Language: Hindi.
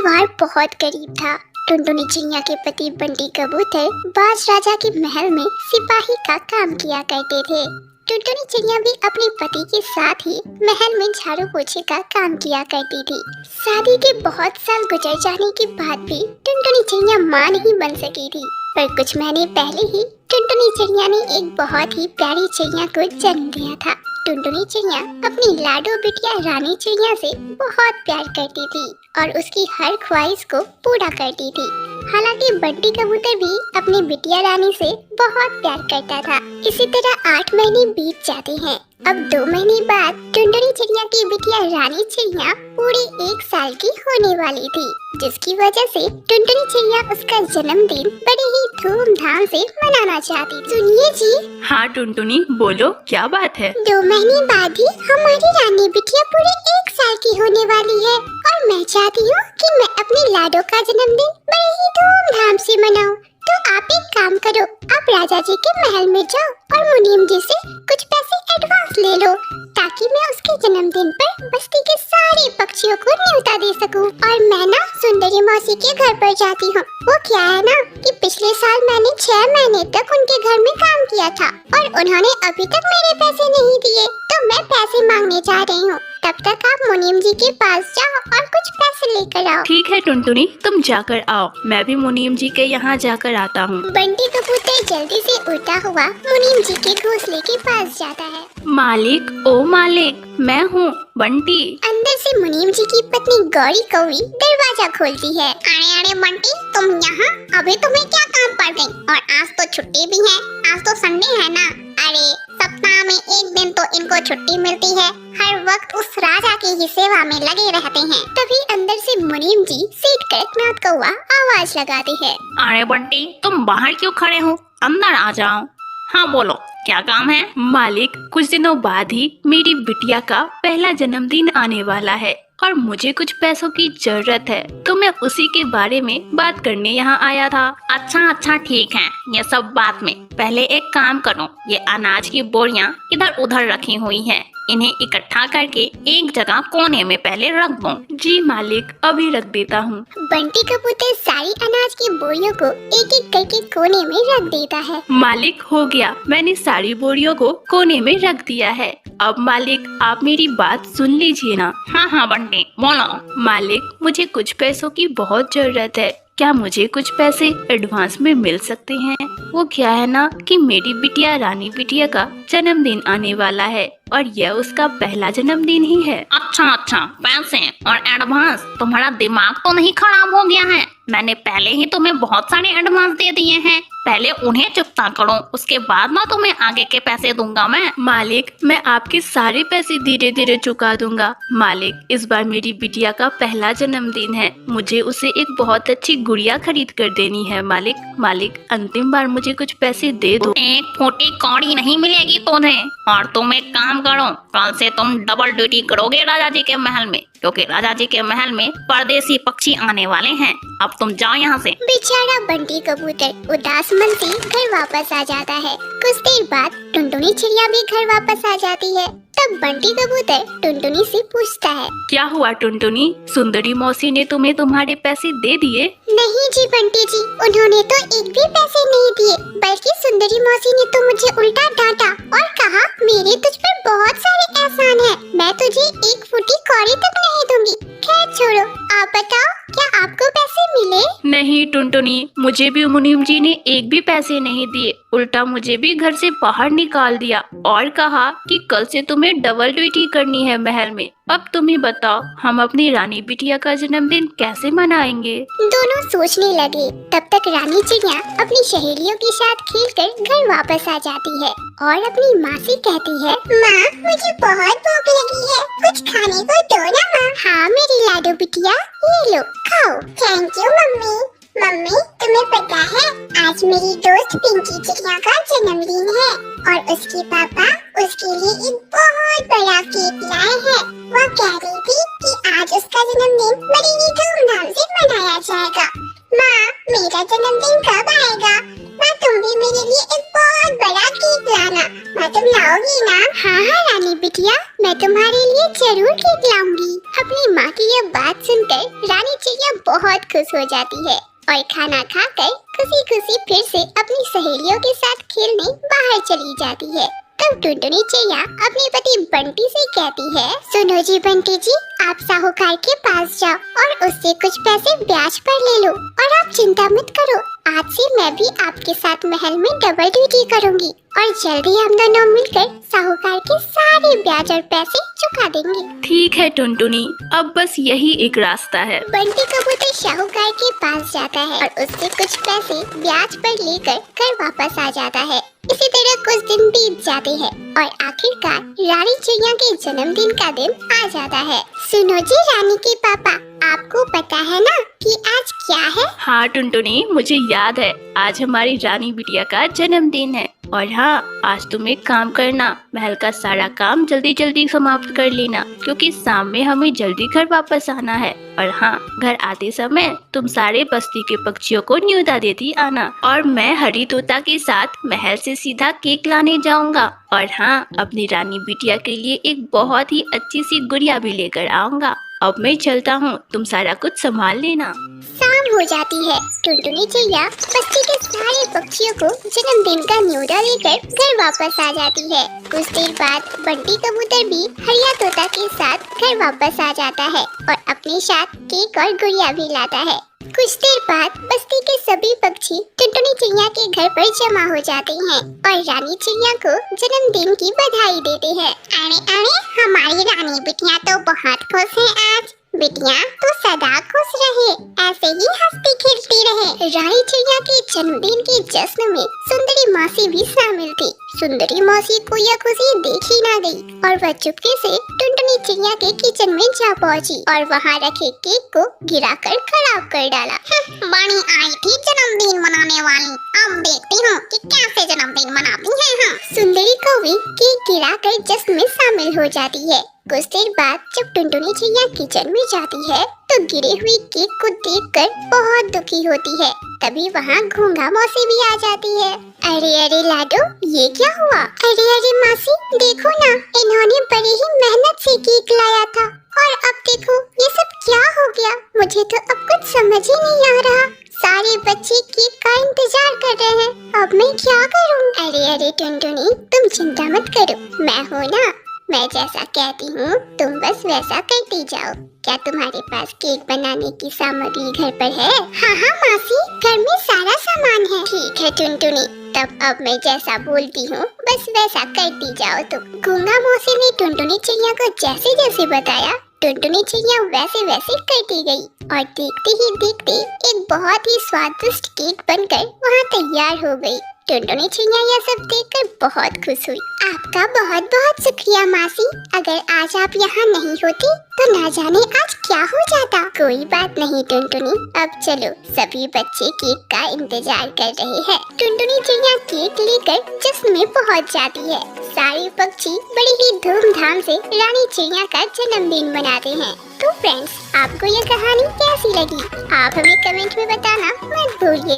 परिवार बहुत गरीब था। टुनटुनी चिड़िया के पति बंटी कबूतर बाज राजा के महल में सिपाही का काम किया करते थे। टुनटुनी चिड़िया भी अपने पति के साथ ही महल में झाड़ू पोछे का काम किया करती थी। शादी के बहुत साल गुजर जाने के बाद भी टुनटुनी चिड़िया मां नहीं बन सकी थी, पर कुछ महीने पहले ही टुनटुनी चिड़िया ने एक बहुत ही प्यारी चिड़िया को जन्म दिया था। टुनटुनी चिड़िया अपनी लाडो बिटिया रानी चिड़िया से बहुत प्यार करती थी और उसकी हर ख्वाहिश को पूरा करती थी। हालांकि बंटी कबूतर भी अपनी बिटिया रानी से बहुत प्यार करता था। इसी तरह 8 महीने बीत जाते हैं। अब 2 महीने बाद टुनटुनी चिड़िया की बिटिया रानी चिड़िया पूरी 1 साल की होने वाली थी, जिसकी वजह से टुनटुनी चिड़िया उसका जन्मदिन बड़े ही धूमधाम से मनाना चाहती। सुनिए जी। हाँ टुनटुनी, बोलो क्या बात है। 2 महीने बाद ही हमारी रानी बिटिया पूरे 1 साल की होने वाली है और मैं चाहती हूँ कि मैं अपनी लाडो का जन्मदिन बड़े ही धूमधाम से मनाऊं। तो आप एक काम करो, आप राजा जी के महल में जाओ और मुनीम जी से कुछ पैसे एडवांस ले लो, ताकि मैं उसके जन्मदिन पर बस्ती के सारे पक्षियों को न्योता दे सकूं। और मैं ना सुंदरी मौसी के घर पर जाती हूँ। वो क्या है ना कि पिछले साल मैंने 6 महीने तक उनके घर में काम किया था और उन्होंने अभी तक मेरे पैसे नहीं दिए, तो मैं पैसे मांगने जा रही हूँ। तब तक आप मुनीम जी के पास जाओ और कुछ पैसे लेकर आओ। ठीक है टुनटुनी, तुम जाकर आओ, मैं भी मुनीम जी के यहाँ जाकर आता हूँ। बंटी कबूतर जल्दी से उड़ता हुआ मुनीम जी के घोंसले के पास जाता है। मालिक, ओ मालिक, मैं हूँ बंटी। अंदर से मुनीम जी की पत्नी गौरी कौवी दरवाजा खोलती है। अरे अरे बंटी, तुम यहाँ? अभी तुम्हें क्या काम पड़ गई? और आज तो छुट्टी भी है, आज तो संडे है ना। अरे सप्ताह में 1 दिन तो इनको छुट्टी मिलती है, हर वक्त उस राजा की ही सेवा में लगे रहते हैं। तभी अंदर से मुनीम जी सेठ कड़कनाथ कौवा आवाज लगाती है। अरे बंटी, तुम बाहर क्यों खड़े हो? अंदर आ जाओ। हाँ बोलो, क्या काम है? मालिक, कुछ दिनों बाद ही मेरी बिटिया का पहला जन्मदिन आने वाला है और मुझे कुछ पैसों की जरूरत है, तो मैं उसी के बारे में बात करने यहाँ आया था। अच्छा ठीक है, ये सब बात में पहले एक काम करो, ये अनाज की बोरियां इधर उधर रखी हुई हैं, इन्हें इकट्ठा करके एक जगह कोने में पहले रख दो। जी मालिक, अभी रख देता हूँ। बंटी कबूतर सारी अनाज की बोरियों को एक एक करके कोने में रख देता है। मालिक, हो गया, मैंने सारी बोरियों को कोने में रख दिया है। अब मालिक, आप मेरी बात सुन लीजिए ना। हाँ बंटी, बोलो। मालिक, मुझे कुछ पैसों की बहुत जरूरत है, क्या मुझे कुछ पैसे एडवांस में मिल सकते हैं? वो क्या है ना कि मेरी बिटिया रानी बिटिया का जन्मदिन आने वाला है और यह उसका पहला जन्मदिन ही है। अच्छा, पैसे और एडवांस? तुम्हारा दिमाग तो नहीं खराब हो गया है? मैंने पहले ही तुम्हें बहुत सारे एडवांस दे दिए हैं, पहले उन्हें चुकता करो, उसके बाद ना तुम्हें आगे के पैसे दूंगा मैं। मालिक, मैं आपके सारे पैसे धीरे धीरे चुका दूंगा। मालिक, इस बार मेरी बिटिया का पहला जन्मदिन है, मुझे उसे एक बहुत अच्छी गुड़िया खरीद कर देनी है। मालिक, अंतिम बार मुझे कुछ पैसे दे दो। एक फूटी कौड़ी नहीं मिलेगी तुम्हें, और तुम एक काम करो, कल से तुम डबल ड्यूटी करोगे राजा जी के महल में, क्योंकि राजा जी के महल में परदेसी पक्षी आने वाले हैं। अब तुम जाओ यहाँ से। बेचारा बंटी कबूतर उदास मन से घर वापस आ जाता है। कुछ देर बाद टुनटुनी चिड़िया भी घर वापस आ जाती है। तब बंटी कबूतर टुनटुनी से पूछता है, क्या हुआ टुनटुनी, सुंदरी मौसी ने तुम्हें तुम्हारे पैसे दे दिए? नहीं जी बंटी जी, उन्होंने तो एक भी पैसे नहीं दिए, बल्कि सुंदरी मौसी ने तो मुझे उल्टा डांटा और कहा मेरे तुझ पर बहुत सारे एहसान हैं, मैं तुझे एक फूटी कौड़ी तक नहीं दूंगी। खैर छोड़ो, आप बताओ, क्या आपको पैसे मिले? नहीं टुनटुनी, मुझे भी मुनीम जी ने एक भी पैसे नहीं दिए, उल्टा मुझे भी घर से बाहर निकाल दिया और कहा कि कल से तुम्हें डबल ड्यूटी करनी है महल में। अब तुम ही बताओ, हम अपनी रानी बिटिया का जन्मदिन कैसे मनाएंगे? दोनों सोचने लगे। तब तक रानी चिड़िया अपनी सहेलियों के साथ खेलकर घर वापस आ जाती है और अपनी माँ से कहती है, माँ, मुझे बहुत भूख लगी है, कुछ खाने को दो ना माँ। हाँ मेरी लाडो बिटिया, ये लो खाओ। Thank you mummy. मम्मी, तुम्हें पता है आज मेरी दोस्त पिंकी चिड़िया का जन्मदिन है और उसके पापा उसके लिए एक बहुत बड़ा केक लाए हैं। वो कह रही थी कि आज उसका जन्मदिन बड़ी ही धूमधाम से मनाया जाएगा। माँ, मेरा जन्मदिन कब आएगा? माँ, तुम भी मेरे लिए एक बहुत बड़ा केक लाना। माँ, तुम लाओगी ना? हाँ रानी बिटिया, मैं तुम्हारे लिए जरूर केक लाऊंगी। अपनी माँ की यह बात सुनकर रानी चिड़िया चिड़िया बहुत खुश हो जाती है और खाना खाकर खुशी खुशी फिर से अपनी सहेलियों के साथ खेलने बाहर चली जाती है। तब टुनटुनी चिड़िया अपने पति बंटी से कहती है, सुनो जी बंटी जी, आप साहूकार के पास जाओ और उससे कुछ पैसे ब्याज पर ले लो और आप चिंता मत करो, आज से मैं भी आपके साथ महल में डबल ड्यूटी करूंगी और जल्दी हम दोनों मिलकर साहूकार के सारे ब्याज और पैसे चुका देंगे। ठीक है टुनटुनी, अब बस यही एक रास्ता है। बंटी कबूतर साहूकार के पास जाता है और उससे कुछ पैसे ब्याज पर लेकर घर वापस आ जाता है। इसी तरह कुछ दिन बीत जाते हैं और आखिरकार रानी चिड़िया के जन्मदिन का दिन आ जाता है। सुनो जी रानी के पापा, आपको पता है ना कि आज क्या है? हाँ टुनटुनी, मुझे याद है, आज हमारी रानी बिटिया का जन्मदिन है। और हाँ, आज तुम एक काम करना, महल का सारा काम जल्दी जल्दी समाप्त कर लेना, क्योंकि शाम में हमें जल्दी घर वापस आना है। और हाँ, घर आते समय तुम सारे बस्ती के पक्षियों को न्योता देती आना और मैं हरी तोता के साथ महल से सीधा केक लाने जाऊंगा। और हाँ, अपनी रानी बिटिया के लिए एक बहुत ही अच्छी सी गुड़िया भी लेकर आऊंगा। अब मैं चलता हूँ, तुम सारा कुछ संभाल लेना। शाम हो जाती है। टुनटुनी चिड़िया बस्ती के सारे पक्षियों को जन्मदिन का न्योता देकर घर वापस आ जाती है। कुछ देर बाद बंटी कबूतर भी हरिया तोता के साथ घर वापस आ जाता है और अपने साथ केक और गुड़िया भी लाता है। कुछ देर बाद बस्ती के सभी पक्षी टुनटुनी चिड़िया के घर पर जमा हो जाते हैं और रानी चिड़िया को जन्मदिन की बधाई देते हैं। अरे अरे, हमारी रानी बिटिया तो बहुत खुश है आज। बिटिया तो सदा खुश रहे, ऐसे ही हंसती खेलती रहे। रानी चिड़िया के जन्मदिन के जश्न में सुंदरी मौसी भी शामिल थी। सुंदरी मौसी को यह खुशी देखी ना गई और वह चुपके से टुनटुनी चिड़िया के किचन में जा पहुंची और वहां रखे केक को गिराकर खराब कर डाला। बड़ी आई थी जन्मदिन मनाने वाली, अब देखती हूँ कि कैसे जन्मदिन मनाती है। सुंदरी कौवी केक गिराकर जश्न में शामिल हो जाती है। कुछ देर बाद जब टुनटुनी चिड़िया किचन में जाती है तो गिरे हुए केक को देखकर बहुत दुखी होती है। तभी वहाँ घोंघा मौसी भी आ जाती है। अरे अरे लाडो, ये क्या हुआ? अरे अरे मासी, देखो ना, इन्होंने बड़ी ही मेहनत से केक लाया था और अब देखो ये सब क्या हो गया। मुझे तो अब कुछ समझ ही नहीं आ रहा। सारे बच्चे केक का इंतजार कर रहे हैं, अब मैं क्या करूं? अरे अरे टुनटुनी, तुम चिंता मत करो, मैं हूँ ना। मैं जैसा कहती हूँ तुम बस वैसा करती जाओ। क्या तुम्हारे पास केक बनाने की सामग्री घर पर है? हाँ हाँ मासी, घर में सारा सामान है। ठीक है टुनटुनी, तब अब मैं जैसा बोलती हूँ बस वैसा करती जाओ तुम। घोंघा मौसी ने टुनटुनी चिड़िया को जैसे जैसे बताया, टुनटुनी चिड़िया वैसे वैसे करती गई और देखते ही देखते एक बहुत ही स्वादिष्ट केक बनकर वहाँ तैयार हो गई। टुनटुनी चिड़िया यह सब देखकर बहुत खुश हुई। आपका बहुत बहुत शुक्रिया मासी, अगर आज आप यहाँ नहीं होती तो ना जाने आज क्या हो जाता। कोई बात नहीं टुनटुनी, अब चलो, सभी बच्चे केक का इंतजार कर रहे हैं। टुनटुनी चिड़िया केक लेकर जश्न में पहुँच जाती है। सारे पक्षी बड़ी ही धूमधाम से रानी चिड़िया का जन्मदिन मनाते हैं। तो फ्रेंड्स, आपको यह कहानी कैसी लगी? आप हमें कमेंट में बताना मत भूलिए।